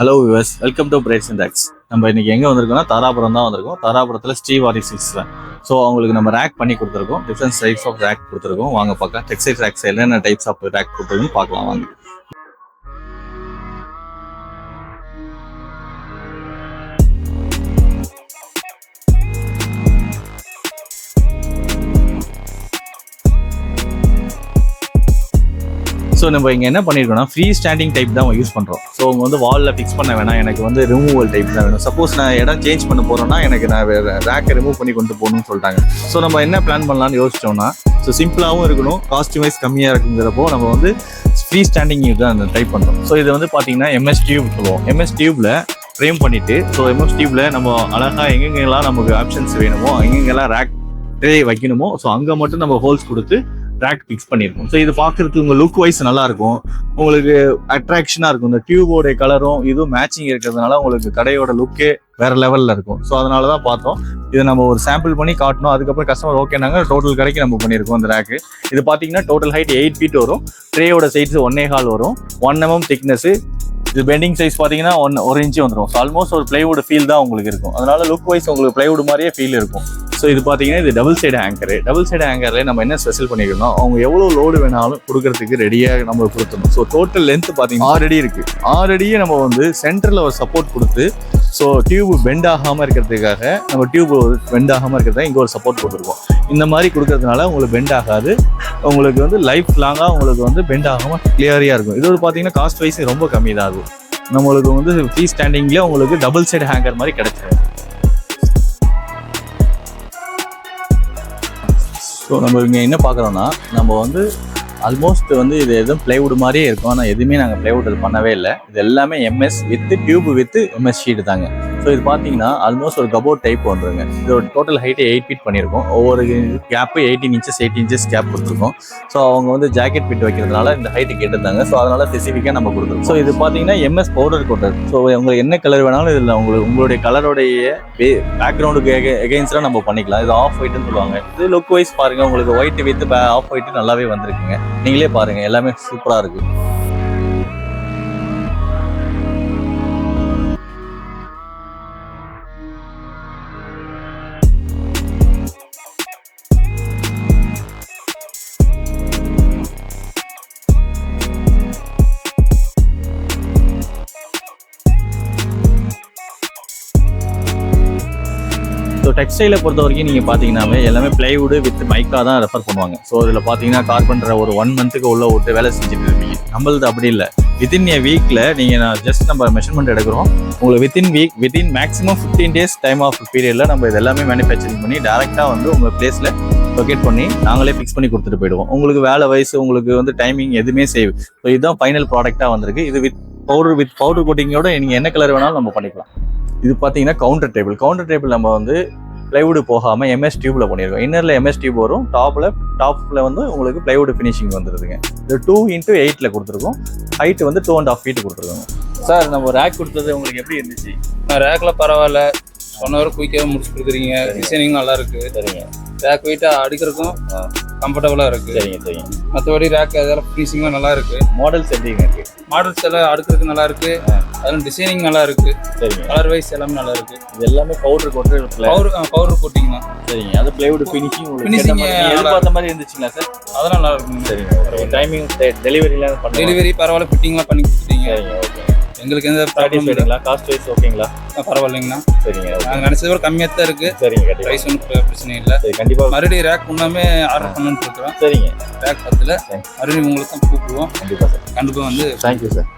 Hello viewers, welcome to brides and racks. நம்ம இன்னைக்கு எங்கே வந்திருக்கோம்னா தாராபுரம் தான் வந்திருக்கோம். தாராபுரத்தில் ஸ்ரீவாரி சில்க்ஸ் தான். ஸோ அவங்களுக்கு நம்ம ரேக் பண்ணி கொடுத்துருக்கோம். டிஃப்ரெண்ட் டைப்ஸ் ஆஃப் ரேக் கொடுத்துருக்கோம். வாங்க பார்க்க டெக்ஸ்டைல் ரேக்ஸ் என்னென்ன டைப்ஸ் ஆஃப் ரேக் கொடுத்துருக்குன்னு பார்க்கலாம் வாங்க. ஸோ நம்ம இங்கே என்ன பண்ணியிருக்கோம்னா ஃப்ரீ ஸ்டாண்டிங் டைப் தான் யூஸ் பண்ணுறோம். ஸோ அவங்க வந்து வாலில் ஃபிக்ஸ் பண்ண வேணாம், எனக்கு வந்து ரிமூவல் டைப் தான் வேணும். சப்போஸ் நான் இடம் சேஞ்ச் பண்ண போகிறேன்னா எனக்கு நான் ரேக்கை ரிமூவ் பண்ணி கொண்டு போகணும்னு சொல்லிட்டாங்க. ஸோ நம்ம என்ன பிளான் பண்ணலான்னு யோசிச்சோம்னா, ஸோ சிம்பிளாகவும் இருக்கணும், காஸ்டியூம் வைஸ் கம்மியாக இருக்குங்கிறப்போ நம்ம வந்து ஃப்ரீ ஸ்டாண்டிங் தான் அந்த டைப் பண்ணுறோம். ஸோ இது வந்து பார்த்தீங்கன்னா எம்எஸ் டியூப் சொல்லுவோம். எம்எஸ் டியூப்பில் ஃப்ரேம் பண்ணிவிட்டு, ஸோ எம்எஸ் டியூப்பில் நம்ம அழகாக எங்கெங்கெல்லாம் நமக்கு ஆப்ஷன்ஸ் வேணுமோ, எங்கெங்கெல்லாம் ரேக் ட்ரே வைக்கணுமோ, ஸோ அங்கே மட்டும் நம்ம ஹோல்ஸ் கொடுத்து ரேக் ஃபிக்ஸ் பண்ணியிருக்கோம். ஸோ இது பார்க்குறதுக்கு உங்கள் லுக் வைஸ் நல்லாயிருக்கும், உங்களுக்கு அட்ராக்ஷனாக இருக்கும். இந்த டியூபோடைய கலரும் இதுவும் மேட்சிங் இருக்கிறதுனால உங்களுக்கு கடையோட லுக்கே வேறு லெவலில் இருக்கும். ஸோ அதனால தான் பார்த்தோம், இதை நம்ம ஒரு சாம்பிள் பண்ணி காட்டணும். அதுக்கப்புறம் கஸ்டமர் ஓகேனாங்க டோட்டல் கடைக்கு நம்ம பண்ணியிருக்கோம். இந்த ரேக்கு இது பார்த்தீங்கன்னா டோட்டல் ஹைட் 8 feet வரும். ட்ரேயோட சைஸ் 1.25 வரும். 1 mm திக்னஸ். இது பெண்டிங் சைஸ் பார்த்தீங்கன்னா 1 inch வந்துடும். ஸோ ஆல்மோஸ்ட் ஒரு பிளைவுட் ஃபீல் தான் உங்களுக்கு இருக்கும். அதனால லுக் வைஸ் உங்களுக்கு பிளைவுட் மாதிரியே ஃபீல் இருக்கும். ஸோ இது பார்த்தீங்கன்னா இது double side hanger. Double side ஹேங்கரில் நம்ம என்ன ஸ்பெஷல் பண்ணிக்கணும், அவங்க எவ்வளோ லோடு வேணாலும் கொடுக்கறதுக்கு ரெடியாக நம்ம கொடுத்துடணும். ஸோ டோட்டல் லென்த் பார்த்தீங்கன்னா 6 அடி இருக்குது. 6 அடியே நம்ம வந்து சென்டரில் ஒரு சப்போர்ட் கொடுத்து, ஸோ டியூப் பெண்ட் ஆகாமல் இருக்கிறதுக்காக நம்ம டியூப் பெண்ட் ஆகாமல் இருக்கிறதா இங்கே ஒரு சப்போர்ட் கொடுத்துருக்கோம். இந்த மாதிரி கொடுக்கறதுனால உங்களுக்கு பெண்ட் ஆகாது, உங்களுக்கு வந்து லைஃப் லாங்காக உங்களுக்கு வந்து பெண்ட் ஆகாமல் கிளியரியாக இருக்கும். இது ஒரு பார்த்தீங்கன்னா காஸ்ட் வைஸ் ரொம்ப கம்மி தான் ஆகும். நம்மளுக்கு வந்து ஃப்ரீ ஸ்டாண்டிங்லேயே உங்களுக்கு டபுள் சைடு ஹேங்கர் மாதிரி கிடைச்சிடும். ஸோ நம்ம இங்கே என்ன பார்க்குறோன்னா, நம்ம வந்து ஆல்மோஸ்ட் வந்து இது எதுவும் பிளைவுட் மாதிரியே இருக்கும். ஆனால் எதுவுமே நாங்கள் பிளைவுட் இது பண்ணவே இல்லை. இது எல்லாமே MS with tube with MS sheet தாங்க. ஸோ இது பார்த்தீங்கன்னா ஆல்மோஸ்ட் ஒரு கபோர்ட் டைப் வந்துருங்க. இதோட டோட்டல் ஹைட்டு 8 feet பண்ணியிருக்கோம். ஒவ்வொரு கேப்பு 18 inches 8 inches கேப் கொடுத்துருக்கோம். ஸோ அவங்க வந்து ஜாக்கெட் பிட் வைக்கிறதுனால இந்த ஹைட்டு கேட்டிருந்தாங்க. ஸோ அதனால ஸ்பெசிஃபிக்காக நம்ம கொடுத்துருக்கோம். ஸோ இது பார்த்தீங்கன்னா எம்எஸ் பவுடர் கோட்டர். ஸோ உங்களுக்கு என்ன கலர் வேணாலும் இதில் உங்களுடைய கலருடைய பேக்ரவுண்டுக்கு எகெயின்ஸ்டாக நம்ம பண்ணிக்கலாம். இது ஆஃப் ஒயிட்னு சொல்லுவாங்க. இது லுக் வைஸ் பாருங்கள், உங்களுக்கு ஒயிட் வித் ஆஃப் ஒயிட் நல்லாவே வந்திருக்குங்க. நீங்களே பாருங்கள், எல்லாமே சூப்பராக இருக்குது. ஸோ டெக்ஸ்டைலை பொறுத்த வரைக்கும் நீங்கள் பார்த்தீங்கன்னாவே எல்லாமே பிளைவுட் வித் மைக்கா தான் ரெஃபர் பண்ணுவாங்க. ஸோ இதில் பார்த்தீங்கன்னா கார்பெண்டரை ஒரு 1 month உள்ள விட்டு வேலை செஞ்சுட்டு இருப்பீங்க. நம்மளது அப்படி இல்லை. வித்தின் ஏ வீக்கில் நீங்கள் ஜஸ்ட் நம்ம மெஷர்மெண்ட் எடுக்கிறோம். உங்களுக்கு within maximum 15 days time of பீரியடில் நம்ம இது எல்லாமே மேனுஃபேக்சரிங் பண்ணி டேரெக்டாக வந்து உங்கள் பிளேஸில் லொக்கேட் பண்ணி நாங்களே ஃபிக்ஸ் பண்ணி கொடுத்துட்டு போயிடுவோம். உங்களுக்கு வேலை வயசு உங்களுக்கு வந்து டைமிங் எதுவுமே சேவ். ஸோ இதுதான் ஃபைனல் ப்ராடக்டாக வந்திருக்கு. இது வித் பவுடர் கோட்டிங்கோட நீங்கள் என்ன கலர் வேணாலும் நம்ம பண்ணிக்கலாம். இது பார்த்தீங்கன்னா கவுண்டர் டேபிள் நம்ம வந்து பிளைவுட் போகாமல் எம்எஸ் டியூப்ல பண்ணியிருக்கோம். இன்னரில் எம்எஸ் டியூப் வரும், டாப்பில் வந்து உங்களுக்கு பிளைவுட் ஃபினிஷிங் வந்துடுதுங்க. இது 2 x 8 கொடுத்துருக்கோம். ஹைட் வந்து 2.5 feet கொடுத்துருக்கோங்க. சார் நம்ம ரேக் கொடுத்தது உங்களுக்கு எப்படி இருந்துச்சு? ரேக்கில் பரவாயில்ல, சொன்னவரை குயிக்காக முடிச்சு கொடுக்குறீங்க. டிசைனிங் நல்லா இருக்குது. சரிங்க. ரேக் வெயிட்டாக அடுக்கிறதுக்கும் கம்ஃபர்டபுளாக இருக்குது. சரிங்க. மற்றபடி ரேக் அதெல்லாம் ஃபினிஷிங்லாம் நல்லா இருக்குது. மாடல்ஸ் எப்படிங்க இருக்குது? மாடல்ஸ் எல்லாம் அடுக்கிறதுக்கு நல்லா இருக்குது. அதெல்லாம் டிசைனிங் நல்லா இருக்குது. சரிங்க. கலர் வைஸ் எல்லாமே நல்லா இருக்குது. இது எல்லாமே பவுடர் கோட்டிங் தான். சரிங்க. அது பிளைவுட் ஃபினிஷிங் எதிர்பார்த்த மாதிரி இருந்துச்சுங்களா சார்? அதெல்லாம் நல்லா இருக்குங்க. சரிங்க. டைமிங் டெலிவரி பரவாயில்ல, ஃபிட்டிங்லாம் பண்ணி கொடுத்துட்டீங்க. சரிங்க. ஓகே. எங்களுக்கு எந்த ப்ராப்ளம் இல்லைங்களா? காஸ்ட் வைஸ் ஓகேங்களா? பரவாயில்லைங்கண்ணா. சரிங்க. நாங்கள் நினச்சதை விட கம்மியாக தான் இருக்குது. சரிங்க. ப்ரைஸ் ஒன்றும் பிரச்சனை இல்லை. சரி, கண்டிப்பாக மறுபடியும் ரேக் முன்னாமே ஆர்டர் பண்ணணும்னு இருக்கிறோம். சரிங்க. ரேக் 10 மறுபடியும் உங்களுக்கு தான் கூப்பிடுவோம். கண்டிப்பாக சார். கண்டிப்பாக வந்து தேங்க்யூ சார்.